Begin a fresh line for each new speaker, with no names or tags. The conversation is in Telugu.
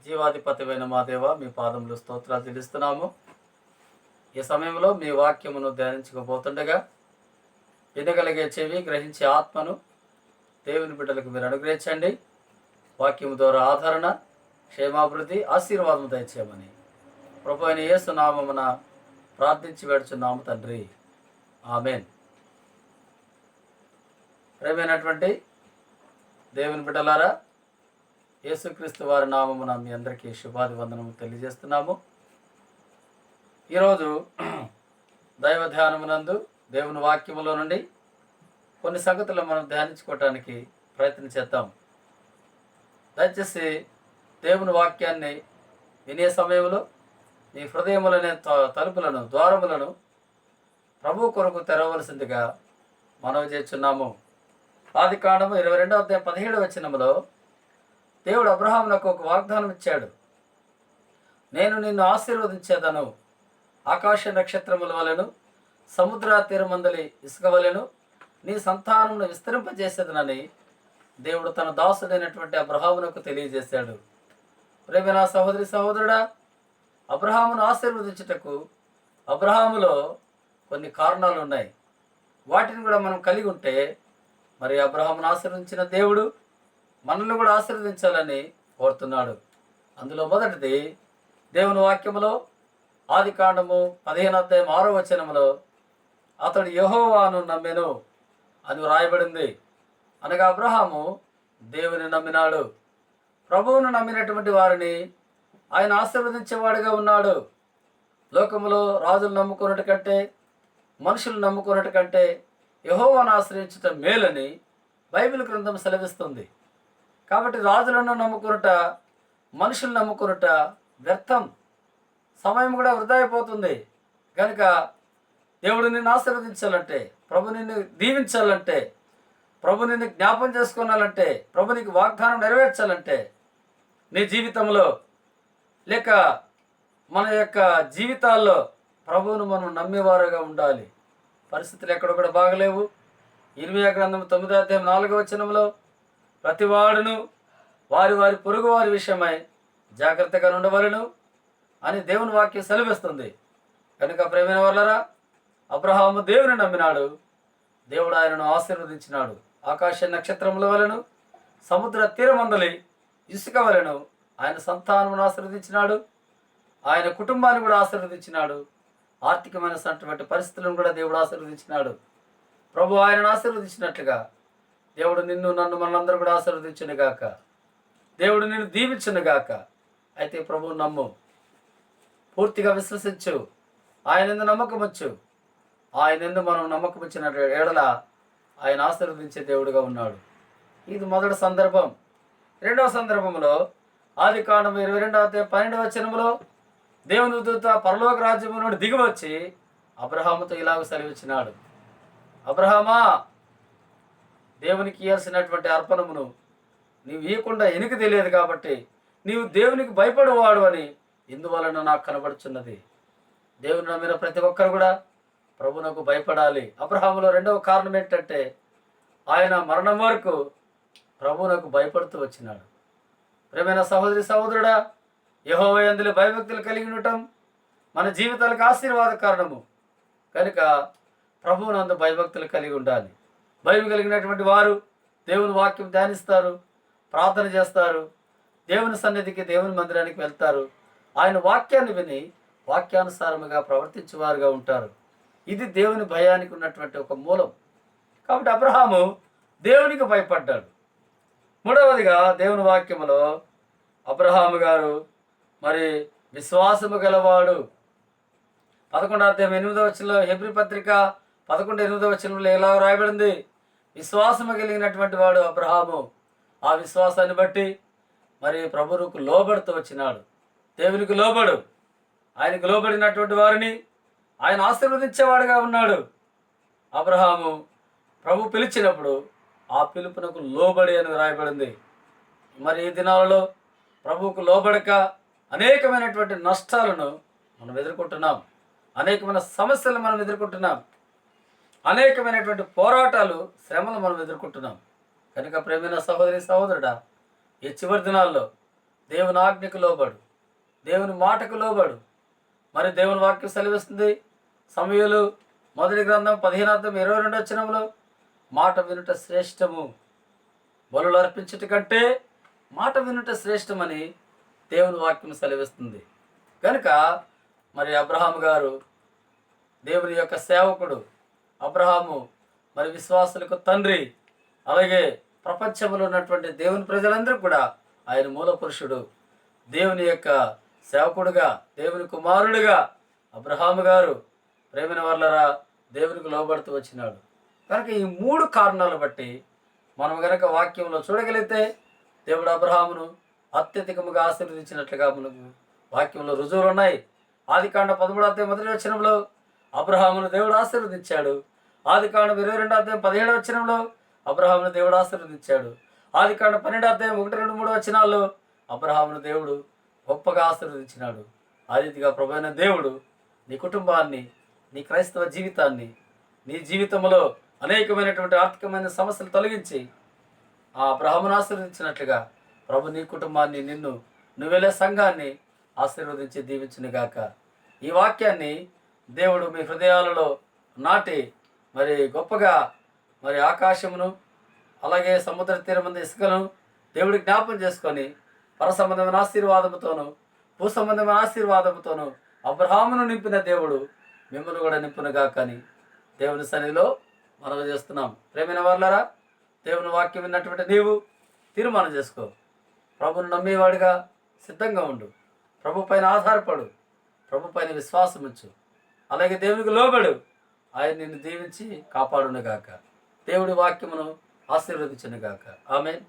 జీవాధిపతివైన మా దేవ, మీ పాదములు స్తోత్రాలు చెల్లిస్తున్నాము. ఈ సమయంలో మీ వాక్యమును ధ్యానించుకోబోతుండగా వినగలిగే చెవి, గ్రహించే ఆత్మను దేవుని బిడ్డలకు మీరు అనుగ్రహించండి. వాక్యము ద్వారా ఆదరణ, క్షేమాభివృద్ధి, ఆశీర్వాదం దయచేయమని ప్రభు అయిన యేసు నామమున ప్రార్థించి వేడుచున్నాము తండ్రి, ఆమేన్. ప్రియమైనటువంటి దేవుని బిడ్డలారా, యేసుక్రీస్తు వారి నామమున మీ అందరికీ శుభాభివందనము తెలియజేస్తున్నాము. ఈరోజు దైవ ధ్యానమునందు దేవుని వాక్యములో నుండి కొన్ని సంగతులు మనం ధ్యానించుకోవటానికి ప్రయత్నం చేద్దాం. దయచేసి దేవుని వాక్యాన్ని వినే సమయంలో మీ హృదయములనే తలుపులను, ద్వారములను ప్రభు కొరకు తెరవలసిందిగా మనవి చేస్తున్నాము. ఆదికాండము 22వ అధ్యాయం 17వ వచనములో దేవుడు అబ్రహామునకు ఒక వాగ్దానం ఇచ్చాడు. నేను నిన్ను ఆశీర్వదించేదను, ఆకాశ నక్షత్రముల వలెను, సముద్ర తీరమందలి ఇసుక వలెను నీ సంతానమును విస్తరింపజేసేదనని దేవుడు తన దాసుడైనటువంటి అబ్రహామునకు తెలియజేశాడు. ప్రేమైన సహోదరి సహోదరుడా, అబ్రహామును ఆశీర్వదించుటకు అబ్రహాములో కొన్ని కారణాలు ఉన్నాయి. వాటిని కూడా మనం కలిగి ఉంటే మరి అబ్రహామును ఆశీర్వదించిన దేవుడు మనల్ని కూడా ఆశీర్వదించాలని కోరుతున్నాడు. అందులో మొదటిది దేవుని వాక్యములో ఆదికాండము 15వ అధ్యాయం 6వ వచనములో అతడు యెహోవాను నమ్మెను అని వ్రాయబడింది. అనగా అబ్రహాము దేవుని నమ్మినాడు. ప్రభువును నమ్మినటువంటి వారిని ఆయన ఆశీర్వదించేవాడిగా ఉన్నాడు. లోకములో రాజులు నమ్ముకున్నట్టు కంటే, మనుషులు నమ్ముకున్నట్టు కంటే యెహోవాను ఆశ్రయించటం మేలని బైబిల్ గ్రంథం సెలవిస్తుంది. కాబట్టి రాజులను నమ్ముకున్నట, మనుషులు నమ్ముకున్నట వ్యర్థం, సమయం కూడా వృధా అయిపోతుంది. కనుక దేవుడు నిన్ను ఆశీర్వదించాలంటే, ప్రభు నిన్ను దీవించాలంటే, ప్రభు నిన్ను జ్ఞాపం చేసుకోవాలంటే, ప్రభు నీకు వాగ్దానం నెరవేర్చాలంటే నీ జీవితంలో లేక మన యొక్క జీవితాల్లో ప్రభువును మనం నమ్మేవారుగా ఉండాలి. పరిస్థితులు ఎక్కడ కూడా బాగలేవు. ఇర్మీయా గ్రంథం 9వ అధ్యాయం 4వ వచనంలో ప్రతివాడును వారి వారి పొరుగు వారి విషయమై జాగ్రత్తగా ఉండవలను అని దేవుని వాక్యం సెలవిస్తుంది. కనుక ప్రేమైన వాళ్ళరా, అబ్రహాము దేవుని నమ్మినాడు, దేవుడు ఆయనను ఆశీర్వదించినాడు. ఆకాశ నక్షత్రముల వలెను, సముద్ర తీరమందలి ఇసుక వలెను ఆయన సంతానమును ఆశీర్వదించినాడు. ఆయన కుటుంబాన్ని కూడా ఆశీర్వదించినాడు. ఆర్థికమైనటువంటి పరిస్థితులను కూడా దేవుడు ఆశీర్వదించినాడు. ప్రభు ఆయనను ఆశీర్వదించినట్లుగా దేవుడు నిన్ను, నన్ను, మనందరూ కూడా ఆశీర్వదించును గాక. దేవుడు నిన్ను దీవించును గాక. అయితే ప్రభువు నమ్ము, పూర్తిగా విశ్వసించు, ఆయన ఎందు నమ్మకం వచ్చు. ఆయన ఎందు మనం నమ్మకం వచ్చిన ఏడల ఆయన ఆశీర్వదించే దేవుడుగా ఉన్నాడు. ఇది మొదటి సందర్భం. రెండవ సందర్భంలో ఆదికాండము 22వ అధ్యాయం 12వ వచనములో దేవుని దూత పరలోక రాజ్యము నుండి దిగివచ్చి అబ్రహాముతో ఇలాగ సెలవిచ్చినాడు. అబ్రహామా, దేవునికి ఇవ్వాల్సినటువంటి అర్పణమును నీవు ఇవ్వకుండా ఎనికి తెలియదు కాబట్టి నీవు దేవునికి భయపడేవాడు అని ఇందువలన నాకు కనబడుచున్నది. దేవుని నమ్మిన ప్రతి ఒక్కరు కూడా ప్రభువునకు భయపడాలి. అబ్రహాములో రెండవ కారణం ఏంటంటే ఆయన మరణం వరకు ప్రభువునకు భయపడుతూ వచ్చినాడు. ప్రియమైన సహోదరి సహోదరుడా, యెహోవా యందు భయభక్తులు కలిగి ఉండటం మన జీవితాలకు ఆశీర్వాద కారణము. కనుక ప్రభువునందు భయభక్తులు కలిగి ఉండాలి. భయం కలిగినటువంటి వారు దేవుని వాక్యం ధ్యానిస్తారు, ప్రార్థన చేస్తారు, దేవుని సన్నిధికి, దేవుని మందిరానికి వెళ్తారు. ఆయన వాక్యాన్ని విని వాక్యానుసారముగా ప్రవర్తించేవారుగా ఉంటారు. ఇది దేవుని భయానికి ఉన్నటువంటి ఒక మూలం. కాబట్టి అబ్రహాము దేవునికి భయపడ్డాడు. మూడవదిగా దేవుని వాక్యములో అబ్రహాము గారు మరి విశ్వాసము గలవాడు. 11వ అధ్యాయం 8వ వచనంలో, హెబ్రీ పత్రిక 11:8వ వచనంలో ఎలా రాయబడింది? విశ్వాసము కలిగినటువంటి వాడు అబ్రహాము. ఆ విశ్వాసాన్ని బట్టి మరి ప్రభువుకు లోబడుతూ వచ్చినాడు. దేవునికి లోబడు. ఆయనకు లోబడినటువంటి వారిని ఆయన ఆశీర్వదించేవాడుగా ఉన్నాడు. అబ్రహాము ప్రభు పిలిచినప్పుడు ఆ పిలుపునకు లోబడి అని రాయబడింది. మరి ఈ దినాలలో ప్రభువుకు లోబడక అనేకమైనటువంటి నష్టాలను మనం ఎదుర్కొంటున్నాం. అనేకమైన సమస్యలు మనం ఎదుర్కొంటున్నాం. అనేకమైనటువంటి పోరాటాలు, శ్రమలు మనం ఎదుర్కొంటున్నాం. కనుక ప్రేమైన సహోదరి సహోదరుడా, ఈ చివరి దినాల్లో దేవుని ఆజ్ఞకు లోబడు, దేవుని మాటకు లోబడు. మరి దేవుని వాక్యం సెలవిస్తుంది, సమూయేలు మొదటి గ్రంథం 15:22 వచనంలో, మాట వినుట శ్రేష్టము, బలులు అర్పించుట కంటే మాట వినుట శ్రేష్టమని దేవుని వాక్యం సెలవిస్తుంది. కనుక మరి అబ్రహాము గారు దేవుని యొక్క సేవకుడు, అబ్రహాము మరి విశ్వాసులకు తండ్రి, అలాగే ప్రపంచంలో ఉన్నటువంటి దేవుని ప్రజలందరూ కూడా ఆయన మూల పురుషుడు, దేవుని యొక్క సేవకుడుగా, దేవుని కుమారుడుగా అబ్రహాము గారు ప్రేమిన వర్లరా దేవునికి లోబడుతూ వచ్చినాడు. కనుక ఈ 3 కారణాలు బట్టి మనం గనక వాక్యంలో చూడగలిగితే దేవుడు అబ్రహామును అత్యధికముగా ఆశీర్వదించినట్లుగా మనకు వాక్యంలో రుజువులు ఉన్నాయి. ఆదికాండం 13:1 అబ్రహామును దేవుడు ఆశీర్వదించాడు. ఆదికాండం 22:17 అబ్రహామును దేవుడు ఆశీర్వదించాడు. ఆదికాండం 12:1-2-3 అబ్రహామును దేవుడు గొప్పగా ఆశీర్వదించినాడు. ఆ రీతిగా ప్రభువైన దేవుడు నీ కుటుంబాన్ని, నీ క్రైస్తవ జీవితాన్ని, నీ జీవితంలో అనేకమైనటువంటి ఆర్థికమైన సమస్యలు తొలగించి ఆ అబ్రహామును ఆశీర్వదించినట్లుగా ప్రభు నీ కుటుంబాన్ని, నిన్ను, నువ్వెళ్ళే సంఘాన్ని ఆశీర్వదించి దీవించునుగాక. ఈ వాక్యాన్ని దేవుడు మీ హృదయాలలో నాటి మరి గొప్పగా మరి ఆకాశమును అలాగే సముద్ర తీరమంది ఇసుకను దేవుడి జ్ఞాపం చేసుకొని పరసంబంధమైన ఆశీర్వాదముతోను భూసంబంధమైన ఆశీర్వాదముతోను అబ్రహామును నింపిన దేవుడు మిమ్మల్ని కూడా నింపునుగాక అని దేవుని సన్నిధిలో మనవి చేస్తున్నాం. ప్రేమైన వాళ్ళరా, దేవుని వాక్యం విన్నటువంటి నీవు తీర్మానం చేసుకో. ప్రభుని నమ్మేవాడిగా సిద్ధంగా ఉండు. ప్రభు పైన ఆధారపడు, ప్రభు పైన విశ్వాసం ఉంచు, అలాగే దేవునికి లోబడు. ఆయన నిన్ను దీవించి కాపాడునుగాక. దేవుడి వాక్యమును ఆశీర్వదించునుగాక. ఆమేన్.